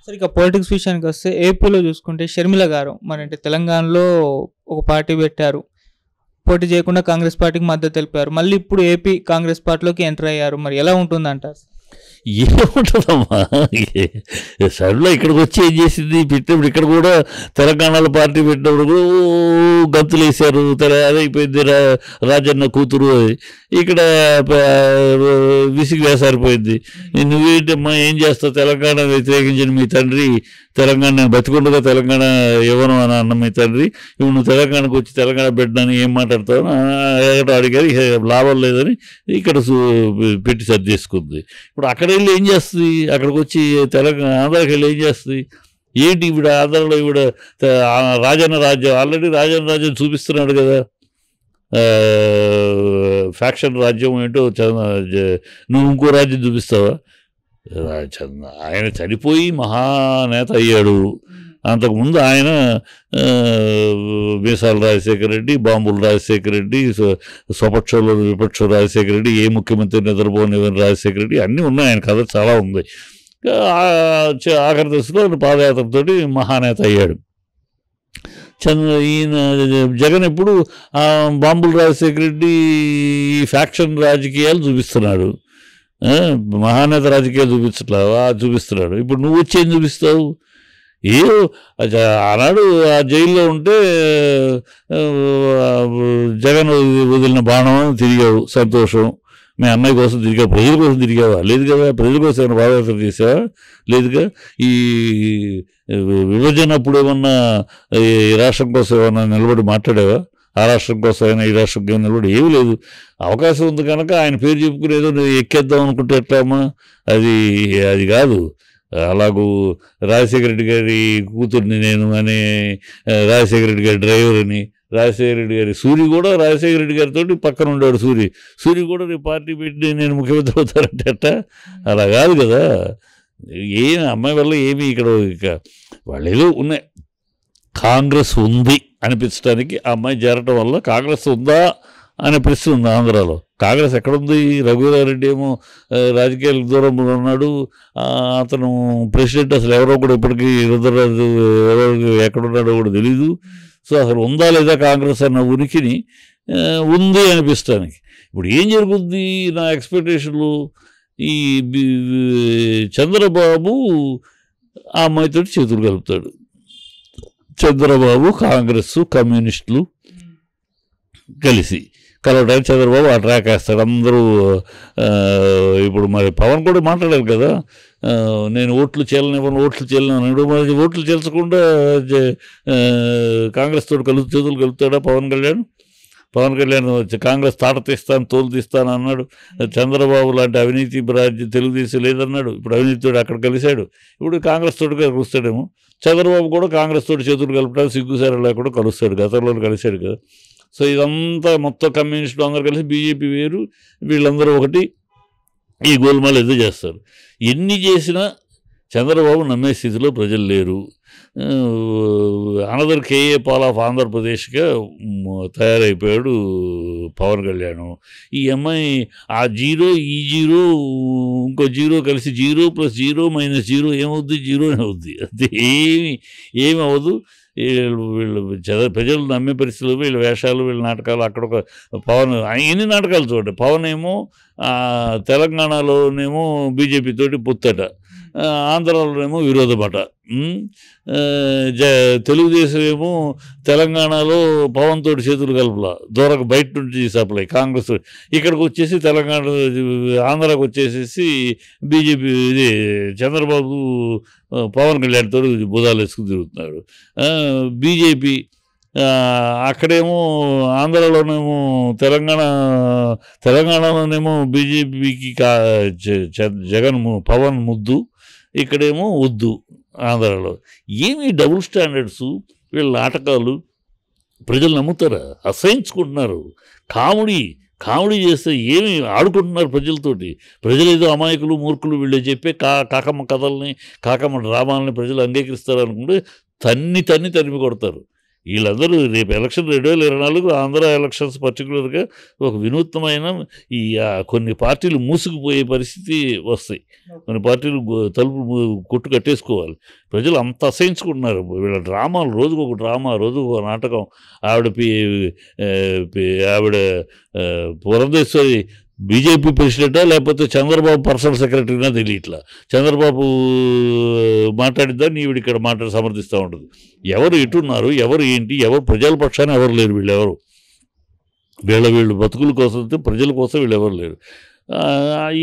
సరే ఇక పొలిటిక్స్ విషయానికి వస్తే ఏపీలో చూసుకుంటే షర్మిల గారు మరి అంటే తెలంగాణలో ఒక పార్టీ పెట్టారు, పోటీ చేయకుండా కాంగ్రెస్ పార్టీకి మద్దతు తెలిపారు, మళ్ళీ ఇప్పుడు ఏపీ కాంగ్రెస్ పార్టీలోకి ఎంటర్ అయ్యారు. మరి ఎలా ఉంటుందంటారు? ఏముంటుందమ్మా, సడన్గా ఇక్కడికి వచ్చి ఏం చేసింది? పెట్టినప్పుడు ఇక్కడ కూడా తెలంగాణలో పార్టీ పెట్టినప్పుడు గంతులు వేశారు, అదైపోయింది రాజన్న కూతురు, ఇక్కడ విసిగి వేసారిపోయింది. నువ్వేంటమ్మా ఏం చేస్తావు? తెలంగాణ వ్యతిరేకించిన మీ తండ్రి తెలంగాణ బతికుండగా తెలంగాణ ఇవ్వను అని అన్న మీ తండ్రి, ఇప్పుడు నువ్వు తెలంగాణకు వచ్చి తెలంగాణ పెట్టినని ఏం మాట్లాడతావు అడిగారు. లాభం లేదని ఇక్కడ పెట్టి సర్ది చేసుకుంది. ఇప్పుడు అక్కడ వెళ్ళి ఏం చేస్తుంది? అక్కడికి వచ్చి తెలంగాణ ఆంధ్రాకి వెళ్ళి ఏం చేస్తుంది? ఏంటి ఇప్పుడు ఆంధ్రలో ఇప్పుడు రాజన్న రాజ్యం, ఆల్రెడీ రాజన్న రాజ్యం చూపిస్తున్నాడు కదా, ఫ్యాక్షన్ రాజ్యం ఏంటో నువ్వు ఇంకో రాజ్యం చూపిస్తావా? ఆయన చనిపోయి మహానేత అయ్యాడు. అంతకుముందు ఆయన మీసాల రాజశేఖర రెడ్డి, బాంబుల రాజశేఖర రెడ్డి, స్వపక్షంలో విపక్ష రాజశేఖర రెడ్డి, ఏ ముఖ్యమంత్రి నిద్రపోనివ్వని రాజశేఖర రెడ్డి, అన్నీ ఉన్నాయి. ఆయన కథ చాలా ఉంది. ఆఖరి దశలో పాదయాత్రతోటి మహానేత అయ్యాడు. ఈయన జగన్ ఎప్పుడు బాంబుల రాజశేఖర రెడ్డి ఈ ఫ్యాక్షన్ రాజకీయాలు చూపిస్తున్నాడు, మహానేత రాజకీయాలు చూపిస్తున్నాడు. ఇప్పుడు నువ్వు వచ్చి ఏం చూపిస్తావు? ఆనాడు ఆ జైల్లో ఉంటే జగన్ వదిలిన బాణం తిరిగావు, సంతోషం. మీ అన్నయ్య కోసం తిరిగావు, ప్రజల కోసం తిరిగావా? లేదు కదా. ప్రజల కోసం ఏమైనా పాదయాత్ర చేసావా? లేదుగా. ఈ విభజన అప్పుడు ఏమన్నా ఈ రాష్ట్రం కోసం ఏమన్నా నిలబడి మాట్లాడావా? ఆ రాష్ట్రం కోసం అయినా ఈ రాష్ట్రం నిలబడి ఏమీ లేదు. అవకాశం ఉంది కనుక ఆయన పేరు చెప్పుకుని ఏదో ఎక్కేద్దాం అనుకుంటే ఎట్లామా? అది కాదు. అలాగూ రాజశేఖర రెడ్డి గారి కూతుర్ని నేను అని, రాజశేఖర రెడ్డి గారి డ్రైవర్ అని, రాజశేఖర రెడ్డి గారి సూరి కూడా రాజశేఖర రెడ్డి గారితో పక్కన ఉండేవాడు. సూరి కూడా రేపు పార్టీ పెట్టి నేను ముఖ్యమంత్రి అవుతారంటే అట్ట అలా కాదు కదా. అమ్మాయి వల్ల ఏమి ఇక్కడ వాళ్ళు ఏదో ఉన్నాయి. కాంగ్రెస్ ఉంది అనిపించడానికి ఆ అమ్మాయి చేరటం వల్ల కాంగ్రెస్ ఉందా అనే ప్రశ్న ఉంది ఆంధ్రాలో. కాంగ్రెస్ ఎక్కడుంది? రఘువీరారెడ్డి ఏమో రాజకీయాలకు దూరంలో ఉన్నాడు, అతను ప్రెసిడెంట్ అసలు ఎవరో కూడా ఇప్పటికీ రుద్రరాజు ఎక్కడున్నాడో కూడా తెలీదు. సో అసలు ఉందా లేదా కాంగ్రెస్ అన్న ఉనికిని ఉంది అనిపిస్తానికి. ఇప్పుడు ఏం జరుగుతుంది నా ఎక్స్పెక్టేషన్లు? ఈ చంద్రబాబు ఆ అమ్మాయితో చేతులు కలుపుతాడు. చంద్రబాబు, కాంగ్రెస్, కమ్యూనిస్టులు కలిసి కలవడానికి చంద్రబాబు ఆ ట్రాక్ వేస్తాడు. అందరూ ఇప్పుడు మరి పవన్ కూడా మాట్లాడారు కదా, నేను ఓట్లు చేయాలనివ్వను, ఓట్లు చేయాలనివ్వను. మరి ఓట్లు చేల్చకుండా కాంగ్రెస్ తోటి చేతులు కలుపుతాడా పవన్ కళ్యాణ్? పవన్ కళ్యాణ్ కాంగ్రెస్ తాట తీస్తాను, తోలు తీస్తాను అన్నాడు. చంద్రబాబు లాంటి అవినీతి రాజ్యం తెలుగుదేశం లేదన్నాడు. ఇప్పుడు అవినీతితోటి అక్కడ కలిశాడు. ఇప్పుడు కాంగ్రెస్ తోటి కలుస్తాడేమో. చంద్రబాబు కూడా కాంగ్రెస్ తోటి చేతులు కలపడానికి సిగ్గుసారి లేకుండా కలుస్తాడు, గతంలో కలిశాడు కదా. సో ఇదంతా మొత్తం కమ్యూనిస్టులు అందరూ కలిసి బీజేపీ వేరు, వీళ్ళందరూ ఒకటి, ఈ గోల్మాల్ ఏదో చేస్తారు. ఎన్ని చేసినా చంద్రబాబు నమ్మే స్థితిలో ప్రజలు లేరు. అనదర్ కేఏ పాల్ ఆఫ్ ఆంధ్రప్రదేశ్గా తయారైపోయాడు పవన్ కళ్యాణ్. ఈ అమ్మాయి ఆ జీరో, ఈ జీరో, ఇంకో జీరో కలిసి 0 + 0 - 0 ఏమవుద్ది? జీరోనే అవుద్ది. అంతే, ఏమి అవ్వదు. వీళ్ళు ప్రజలు నమ్మే పరిస్థితులు, వీళ్ళ వేషాలు, వీళ్ళ నాటకాలు. అక్కడ ఒక పవన్ ఎన్ని నాటకాలు చూడండి. పవన్ ఏమో తెలంగాణలోనేమో బీజేపీ తోటి పొత్తట, ఆంధ్రాలోనేమో విరోధమట. తెలుగుదేశం ఏమో తెలంగాణలో పవన్ తోటి చేతులు కలపలా, దూరకు బయట నుంచి సప్లై. కాంగ్రెస్ ఇక్కడికి వచ్చేసి తెలంగాణ, ఆంధ్రాకి వచ్చేసేసి బీజేపీ, ఇది చంద్రబాబు పవన్ కళ్యాణ్ తోటి బుధాలు వేసుకుని తిరుగుతున్నాడు. బీజేపీ అక్కడేమో ఆంధ్రాలోనేమో తెలంగాణలోనేమో బీజేపీకి జగన్ పవన్ ముద్దు, ఇక్కడేమో వద్దు ఆంధ్రాలో. ఏమి డబుల్ స్టాండర్డ్స్, వీళ్ళ నాటకాలు. ప్రజలు నమ్ముతారా? అసహించుకుంటున్నారు. కామెడీ చేస్తే ఏమి ఆడుకుంటున్నారు ప్రజలతోటి. ప్రజలు ఏదో అమాయకులు, మూర్ఖులు, వీళ్ళు చెప్పే కాకమ్మ కథల్ని, కాకమ్మ డ్రామాలని ప్రజలు అంగీకరిస్తారు అనుకుంటే తన్ని తరిమి కొడతారు. వీళ్ళందరూ రేపు ఎలక్షన్ 2024 ఆంధ్ర ఎలక్షన్స్ పర్టికులర్గా ఒక వినూత్నమైన ఈ కొన్ని పార్టీలు మూసుకుపోయే పరిస్థితి వస్తాయి. కొన్ని పార్టీలు తలుపు కొట్టు కట్టేసుకోవాలి. ప్రజలు అంత అసహించుకుంటున్నారు. వీళ్ళ డ్రామాలు, రోజుకు ఒక డ్రామా, రోజుకు ఒక నాటకం. ఆవిడ పురంధేశ్వరి బీజేపీ ప్రెసిడెంటా లేకపోతే చంద్రబాబు పర్సనల్ సెక్రటరీనా తెలియట్లా. చంద్రబాబు మాట్లాడిద్దా, నీవిడ ఇక్కడ మాట్లాడి సమర్థిస్తూ ఉంటుంది. ఎవరు ఎటున్నారు, ఎవరు ఏంటి, ఎవరు ప్రజల పక్షాన ఎవరు లేరు. వీళ్ళు బతుకుల కోసం, ప్రజల కోసం వీళ్ళు ఎవరు లేరు.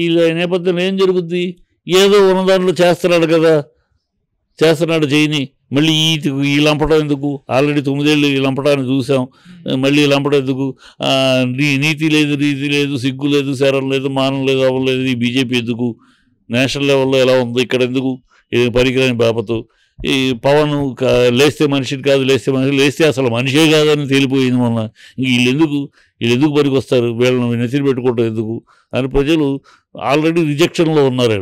ఈ నేపథ్యంలో ఏం జరుగుద్ది? ఏదో ఉన్న దాంట్లో చేస్తున్నాడు కదా, చేస్తున్నాడు చేయని. మళ్ళీ ఈ లంపటం ఎందుకు? ఆల్రెడీ 9 ఏళ్ళు ఈ లంపటాన్ని చూసాం. మళ్ళీ ఈ లంపటం ఎందుకు? నీతి లేదు, రీతి లేదు, సిగ్గు లేదు, శరం లేదు, మానం లేదు, అవ్వలేదు. ఈ బీజేపీ ఎందుకు? నేషనల్ లెవెల్లో ఎలా ఉంది, ఇక్కడ ఎందుకు? ఇది పనికిరాని బాపతు. ఈ పవన్ లేస్తే మనిషిని కాదు, లేస్తే అసలు మనిషే కాదని తేలిపోయింది మొన్న. ఇంక వీళ్ళు ఎందుకు పనికి వస్తారు? వీళ్ళని నెత్తిని పెట్టుకోవటం ఎందుకు అని ప్రజలు ఆల్రెడీ రిజెక్షన్లో ఉన్నారు.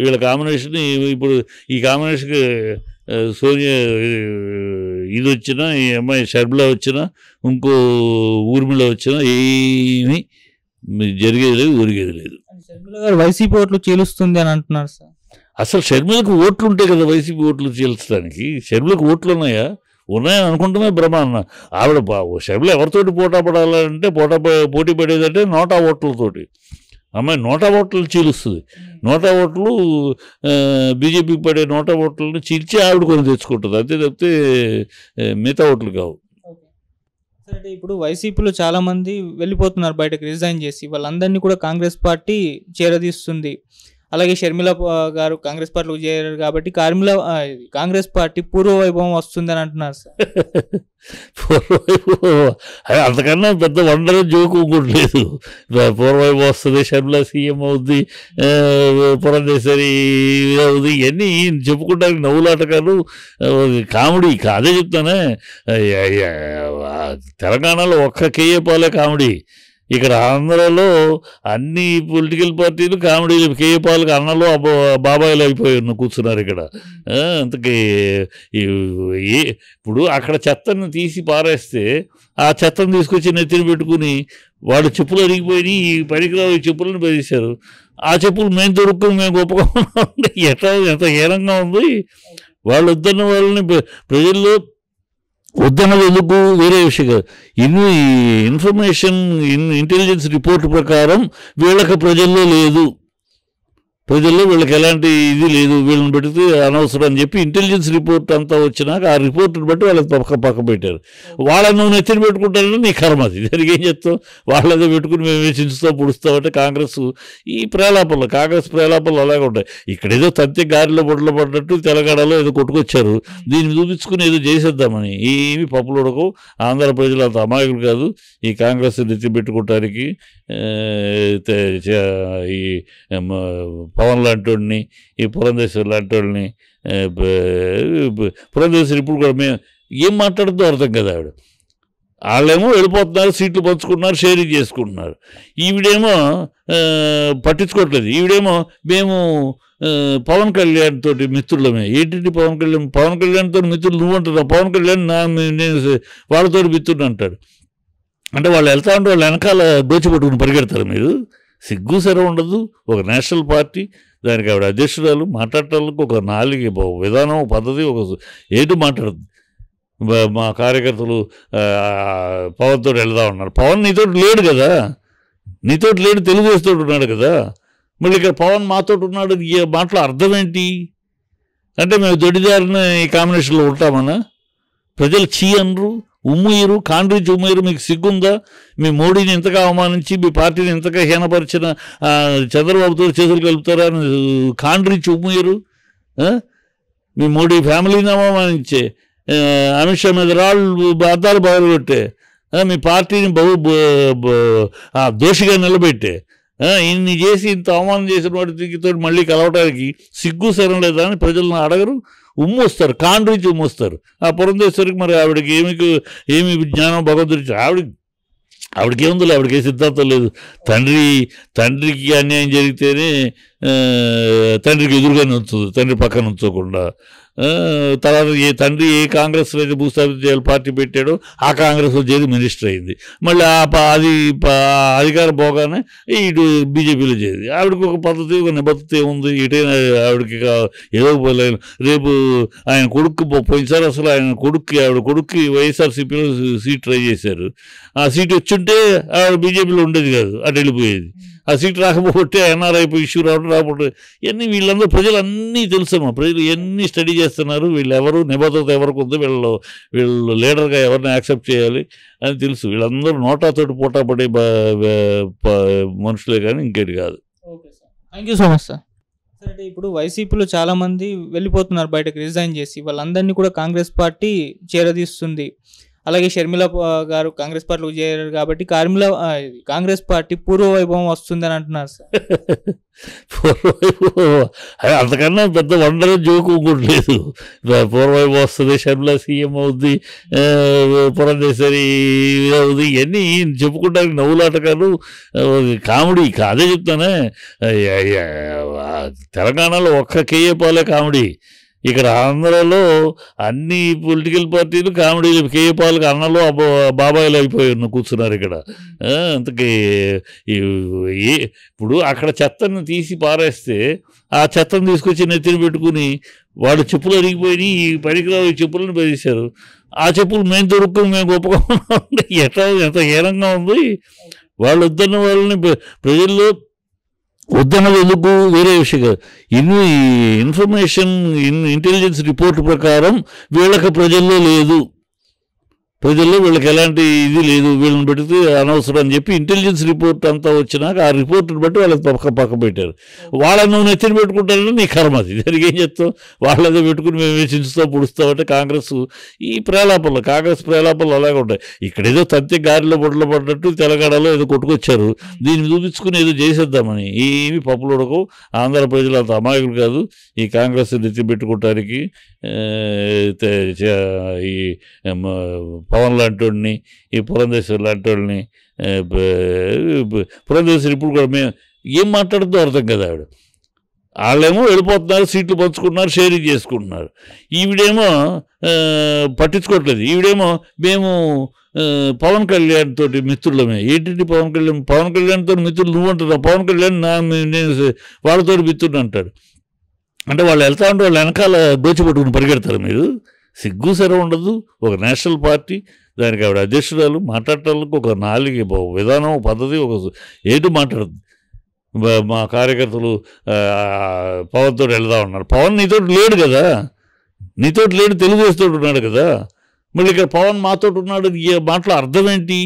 వీళ్ళ కాంబినేషన్ ఇప్పుడు ఈ కాంబినేషన్కి సోనియా ఇది వచ్చినా, ఈ అమ్మాయి షర్మిల వచ్చినా, ఇంకో ఊర్మిళ వచ్చినా ఏమీ జరిగేది లేదు, ఊరిగేది లేదు. షర్మిల గారు వైసీపీ ఓట్లు చీలుస్తుంది అని అంటున్నారు సార్. అసలు షర్మిలకు ఓట్లు ఉంటాయి కదా వైసీపీ ఓట్లు చీల్చడానికి. షర్మిలకు ఓట్లు ఉన్నాయా? ఉన్నాయని అనుకుంటున్నా భ్రమ అన్న. ఆవిడ షర్మిల ఎవరితోటి పోటా పడాలంటే పోటీ పడేదంటే నోటా ఓట్లతోటి. అమ్మాయి నోటా ఓట్లు చీలుస్తుంది. నోటా ఓట్లు బీజేపీకి పడే నోటా ఓట్లను చీల్చి ఆవిడ కొని తెచ్చుకుంటుంది. అంతే తప్పితే మిగతా ఓట్లు కావు. అంటే ఇప్పుడు వైసీపీలో చాలా మంది వెళ్ళిపోతున్నారు బయటకు, రిజైన్ చేసి. వాళ్ళందరినీ కూడా కాంగ్రెస్ పార్టీ చేరదీస్తుంది. అలాగే షర్మిల గారు కాంగ్రెస్ పార్టీలో చేరారు కాబట్టి కాంగ్రెస్ పార్టీ పూర్వవైభవం వస్తుందని అంటున్నారు సార్. పూర్వవైభవం అంతకన్నా పెద్ద వండర్ జోకు ఇంకోటి లేదు. పూర్వవైభవం వస్తుంది, షర్మిల సీఎం అవుద్ది, పురంధేశ్వరి అవుద్ది, ఇవన్నీ చెప్పుకుంటానికి నవ్వులాటకాలు, కామెడీ. అదే చెప్తానే, తెలంగాణలో ఒక్క కేఏ పాలే కామెడీ. ఇక్కడ ఆంధ్రలో అన్ని పొలిటికల్ పార్టీలు కామెడీలు. కేఏ పాలకు అన్నలో బాబాయిలు అయిపోయి కూర్చున్నారు ఇక్కడ. అంతకీ ఇప్పుడు అక్కడ చెత్తను తీసి పారేస్తే ఆ చెత్తను తీసుకొచ్చి నెత్తిని పెట్టుకుని వాళ్ళు చెప్పులు అరిగిపోయి ఈ పనికిరావు చెప్పులను బెదిరిశారు. ఆ చెప్పులు మేము దొరుకుని మేము గొప్పగా ఉన్నాం. ఎంత హీనంగా ఉంది. వాళ్ళు వద్దన్న వాళ్ళని ప్రజల్లో వద్దన్నది ఎందుకు వేరే విషయం కాదు. ఇంటెలిజెన్స్ రిపోర్ట్ ప్రకారం వీళ్ళకి ప్రజల్లో లేదు, వీళ్ళకి ఎలాంటి ఇది లేదు, వీళ్ళని పెడితే అనవసరం అని చెప్పి ఇంటెలిజెన్స్ రిపోర్ట్ అంతా వచ్చినాక ఆ రిపోర్ట్ని బట్టి వాళ్ళకి పక్క పెట్టారు. వాళ్ళని నువ్వు నెత్తిని పెట్టుకుంటారని నీ కర్మ. అది దానికి ఏం చెప్తావు? వాళ్ళతో పెట్టుకుని మేము చించుతాం పుడుస్తామంటే కాంగ్రెస్ ప్రేలాపనలు అలాగే ఉంటాయి. ఇక్కడ ఏదో తంతి గారిలో బొడ్లు పడ్డట్టు తెలంగాణలో ఏదో కొట్టుకొచ్చారు. దీన్ని చూపించుకుని ఏదో చేసేద్దామని. ఏమి పప్పులు ఉడకవు. ఆంధ్ర ప్రజలు అంత అమాయకులు కాదు ఈ కాంగ్రెస్ నెత్తి పెట్టుకోవటానికి. ఈ పవన్ లాంటి వాడిని, ఈ పురంధేశ్వరి లాంటి వాళ్ళని, పురంధేశ్వరి ఇప్పుడు కూడా మేము ఏం మాట్లాడుతూ అర్థం కదా. వాళ్ళేమో వెళ్ళిపోతున్నారు, సీట్లు పంచుకుంటున్నారు, షేరింగ్ చేసుకుంటున్నారు. ఈవిడేమో పట్టించుకోవట్లేదు. ఈవిడేమో మేము పవన్ కళ్యాణ్ తోటి మిత్రులమే. ఏంటి పవన్ కళ్యాణ్తో మిత్రులు నువ్వు అంటున్నావు? పవన్ కళ్యాణ్ నేను వాళ్ళతో మిత్రుడు అంటాడు. అంటే వాళ్ళు వెళ్తా ఉంటే వాళ్ళు వెనకాల దోచిపెట్టుకుని పరిగెడతారు. మీరు సిగ్గు సరే ఉండదు. ఒక నేషనల్ పార్టీ, దానికి ఆవిడ అధ్యక్షురాలు, మాట్లాడటానికి ఒక విధానం, పద్ధతి, ఒక ఏంటి మాట్లాడుతుంది. మా కార్యకర్తలు పవన్తో వెళ్దా ఉన్నారు. పవన్ నీతోటి లేడు కదా, తెలుగుదేశంతో ఉన్నాడు కదా. మళ్ళీ ఇక్కడ పవన్ మాతోటి ఉన్నాడు. ఈ మాటలో అర్థం ఏంటి? అంటే మేము దొడ్డిదారిన ఈ కాంబినేషన్లో ఉంటామన్నా? ప్రజలు చీ అనరు, ఉమ్మయ్యరు, కాండ్రించి ఉమ్మయ్యరు. మీకు సిగ్గుందా? మీ మోడీని ఇంతగా అవమానించి, మీ పార్టీని ఇంతగా హీనపరిచిన చంద్రబాబుతో చేతులు కలుపుతారా అని కాండ్రించి ఉమ్మయ్యరు? మీ మోడీ ఫ్యామిలీని అవమానించే, అమిత్ షా మీద రాళ్ళు అద్దాలు బాగా పెట్టే, మీ పార్టీని దోషిగా నిలబెట్టే, ఇన్ని చేసి ఇంత అవమానం చేసిన వాటితో మళ్ళీ కలవటానికి సిగ్గు సరం లేదా అని ప్రజలను అడగరు, ఉమ్మొస్తారు, కాండ్రించి ఉమ్మొస్తారు. ఆ పురంధేశ్వరికి మరి ఆవిడకి ఏమి జ్ఞానం భగవంతుడి ఆవిడకి ఏముందో, ఆవిడకి ఏ సిద్ధాంతం లేదు. తండ్రికి అన్యాయం జరిగితేనే తండ్రికి ఎదురుగా నుంచుంది, తండ్రి పక్కన నుంచోకుండా. తర్వాత తండ్రి ఏ కాంగ్రెస్లో అయితే భూస్థాపితం చేయాలి పార్టీ పెట్టాడో ఆ కాంగ్రెస్లో చేరి మినిస్టర్ అయింది. మళ్ళీ అది అధికారం పోగానే ఇటు బీజేపీలో చేరింది. ఆవిడకి ఒక పద్ధతి, ఒక నిబద్ధత ఉంది. ఇటైనా ఆవిడకి ఏదో రేపు ఆయన కొడుకు పోయినసారి అసలు ఆవిడ కొడుక్కి వైఎస్ఆర్సీపీలో సీట్ ట్రై చేశారు. ఆ సీట్ వచ్చుంటే ఆవిడ బీజేపీలో ఉండేది కాదు, అటు వెళ్ళిపోయేది. ఆ సీట్ రాకపోతే ఎన్ఆర్ఐ ఇష్యూ రాకపోతే ఇవన్నీ వీళ్ళందరూ ప్రజలు అన్నీ తెలుసమ్మా. ప్రజలు ఎన్ని స్టడీ చేస్తున్నారు, వీళ్ళు ఎవరు, నిబద్ధత ఎవరికి ఉందో, వీళ్ళు లీడర్గా ఎవరిని యాక్సెప్ట్ చేయాలి అని తెలుసు. వీళ్ళందరూ నోటాతోటి పోటా పడే మనుషులే కానీ ఇంకేటి కాదు. Okay sir, thank you so much sir. సరే, అంటే ఇప్పుడు వైసీపీలో చాలామంది వెళ్ళిపోతున్నారు బయటకు, రిజైన్ చేసి. వాళ్ళందరినీ కూడా కాంగ్రెస్ పార్టీ చేరదీస్తుంది. అలాగే షర్మిల గారు కాంగ్రెస్ పార్టీలో చేరారు కాబట్టి కాంగ్రెస్ పార్టీ పూర్వవైభవం వస్తుందని అంటున్నారు సార్. పూర్వవైభవం అంతకన్నా పెద్ద వండర్ జోకు ఇంకోటి లేదు. పూర్వవైభవం వస్తుంది, షర్మిల సీఎం అవుద్ది, పురంధేశ్వరి అవుద్ది, ఇవన్నీ చెప్పుకుంటానికి నవ్వులాటకాలు, కామెడీ. అదే చెప్తానే, తెలంగాణలో ఒక్క కేఏ పాలే కామెడీ. ఇక్కడ ఆంధ్రలో అన్ని పొలిటికల్ పార్టీలు కామెడీలు, కేఏ పాలకు అన్నలో బాబాయిలు అయిపోయి కూర్చున్నారు ఇక్కడ. అంతకీ ఇప్పుడు అక్కడ చెత్తను తీసి పారేస్తే ఆ చెత్తను తీసుకొచ్చి నెత్తిని పెట్టుకుని వాడు చెప్పులు అరిగిపోయి ఈ పనికిరావు చెప్పులను బెదిరిశారు. ఆ చెప్పులు మేము దొరుకుని మేము గొప్పగా ఎంత హీనంగా ఉంది. వాళ్ళు వద్దన్న వాళ్ళని ప్రజల్లో వద్దన్నది ఎందుకు వేరే విషయం కాదు. ఇంటెలిజెన్స్ రిపోర్ట్ ప్రకారం వీళ్ళకి ప్రజల్లో లేదు, ప్రజల్లో వీళ్ళకి ఎలాంటి ఇది లేదు, వీళ్ళని పెడితే అనవసరం అని చెప్పి ఇంటెలిజెన్స్ రిపోర్ట్ అంతా వచ్చినాక ఆ రిపోర్ట్ని బట్టి వాళ్ళకి పక్క పెట్టారు. వాళ్ళని నువ్వు నెత్తిని పెట్టుకుంటారని నీ కర్మ. అది దానికి ఏం చెప్తావు? వాళ్ళదే పెట్టుకుని మేము చించుతో పుడుస్తామంటే కాంగ్రెస్ కాంగ్రెస్ ప్రేలాపనలు అలాగే ఉంటాయి. ఇక్కడ ఏదో తత్తి గారిలో బొడ్లో పడ్డట్టు తెలంగాణలో ఏదో కొట్టుకొచ్చారు, దీన్ని చూపించుకుని ఏదో చేసేద్దామని. ఏమి పప్పులు ఉడకవు. ఆంధ్ర ప్రజలు అంత అమాయకులు కాదు ఈ కాంగ్రెస్ నెత్తి పెట్టుకోవటానికి. ఈ పవన్ లాంటి వాడిని, ఈ పురంధేశ్వరి లాంటి వాళ్ళని, పురంధేశ్వరి ఇప్పుడు కూడా మేము ఏం మాట్లాడుతూ అర్థం కదా. వాళ్ళేమో వెళ్ళిపోతున్నారు, సీట్లు పంచుకుంటున్నారు, షేరింగ్ చేసుకుంటున్నారు. ఈవిడేమో పట్టించుకోవట్లేదు. ఈవిడేమో మేము పవన్ కళ్యాణ్ తోటి మిత్రులమే. ఏంటి పవన్ కళ్యాణ్తో మిత్రులు నువ్వు అంటున్నావు, పవన్ కళ్యాణ్ నేను వాళ్ళతో మిత్రుడు అంటాడు. అంటే వాళ్ళు వెళ్తా ఉంటే వాళ్ళు వెనకాల దోచిపట్టుకుని పరిగెడతారు. మీరు సిగ్గు సరే ఉండదు. ఒక నేషనల్ పార్టీ, దానికి ఆవిడ అధ్యక్షురాలు, మాట్లాడటానికి ఒక విధానం, పద్ధతి, ఒక ఏంటి మాట్లాడుతుంది. మా కార్యకర్తలు పవన్తో వెళ్దా ఉన్నారు. పవన్ నీతో లేడు కదా, నీతో లేడు, తెలుగుదేశంతో ఉన్నాడు కదా. మళ్ళీ ఇక్కడ పవన్ మాతో ఉన్నాడు, ఈ మాటలో అర్థం ఏంటి?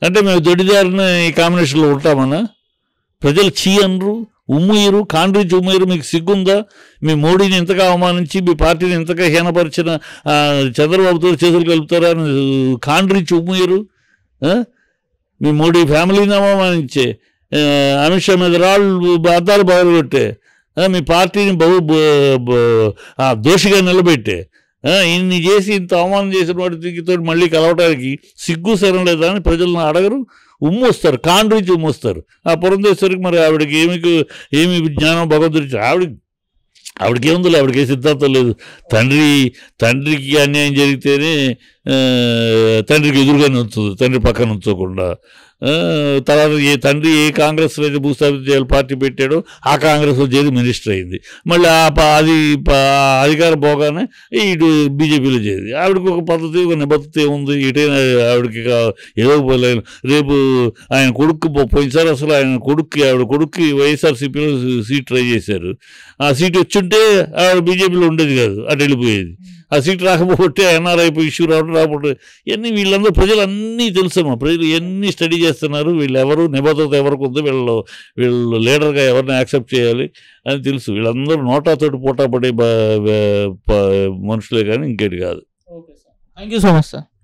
అంటే మేము దొడ్డిదారిన ఈ కాంబినేషన్లో ఉంటామన్నా? ప్రజలు చీ అనరు, ఉమ్ముయ్యరు, కాండ్రించి ఉమ్ముయ్యరు. మీకు సిగ్గుందా? మీ మోడీని ఇంతగా అవమానించి మీ పార్టీని ఇంతగా హీనపరిచిన చంద్రబాబుతో చేతులు కలుపుతారా అని కాండ్రించి ఉమ్ముయ్యరు? మీ మోడీ ఫ్యామిలీని అవమానించే, అమిత్ షా మీద రాళ్ళు అద్దాలు బయలుపెట్టే, మీ పార్టీని దోషిగా నిలబెట్టే, ఇన్ని చేసి ఇంత అవమానం చేసిన వాటితో మళ్ళీ కలవడానికి సిగ్గు సరం లేదా అని ప్రజలను అడగరు, ఉమ్మొస్తారు, కాండ్రించి ఉమ్మొస్తారు. ఆ పురంధేశ్వరికి మరి ఆవిడకి ఏమి జ్ఞానం భగవంతుడి, ఆవిడకి ఏముందో, ఆవిడకి ఏ సిద్ధాంతం లేదు. తండ్రికి అన్యాయం జరిగితేనే తండ్రికి ఎదురుగా నుంచుంది, తండ్రి పక్కన నుంచోకుండా. తర్వాత తండ్రి ఏ కాంగ్రెస్లో అయితే భూస్థాపితం చేయాలి పార్టీ పెట్టాడో ఆ కాంగ్రెస్లో చేరి మినిస్టర్ అయింది. మళ్ళీ అది అధికారం పోగానే ఇటు బీజేపీలో చేరింది. ఆవిడకి ఒక పద్ధతి, ఒక నిబద్ధత ఉంది. ఇటైనా ఆవిడకి ఏదో రేపు ఆయన కొడుకు పోయినసారి అసలు ఆవిడ కొడుక్కి వైఎస్ఆర్సీపీలో సీట్ ట్రై చేశారు. ఆ సీట్ వచ్చుంటే ఆవిడ బీజేపీలో ఉండేది కాదు, అటు వెళ్ళిపోయేది. ఆ సీట్ రాకపోతే ఎన్ఆర్ఐ ఇష్యూ రాకపోతే ఇవన్నీ వీళ్ళందరూ ప్రజలు అన్నీ తెలుసమ్మా. ప్రజలు ఎన్ని స్టడీ చేస్తున్నారు, వీళ్ళు ఎవరు, నిబద్ధత ఎవరికి ఉందో, వీళ్ళు లీడర్గా ఎవరిని యాక్సెప్ట్ చేయాలి అని తెలుసు. వీళ్ళందరూ నోటాతోటి పోటా పడే మనుషులే కానీ ఇంకేటి కాదు. Okay sir, thank you so much sir.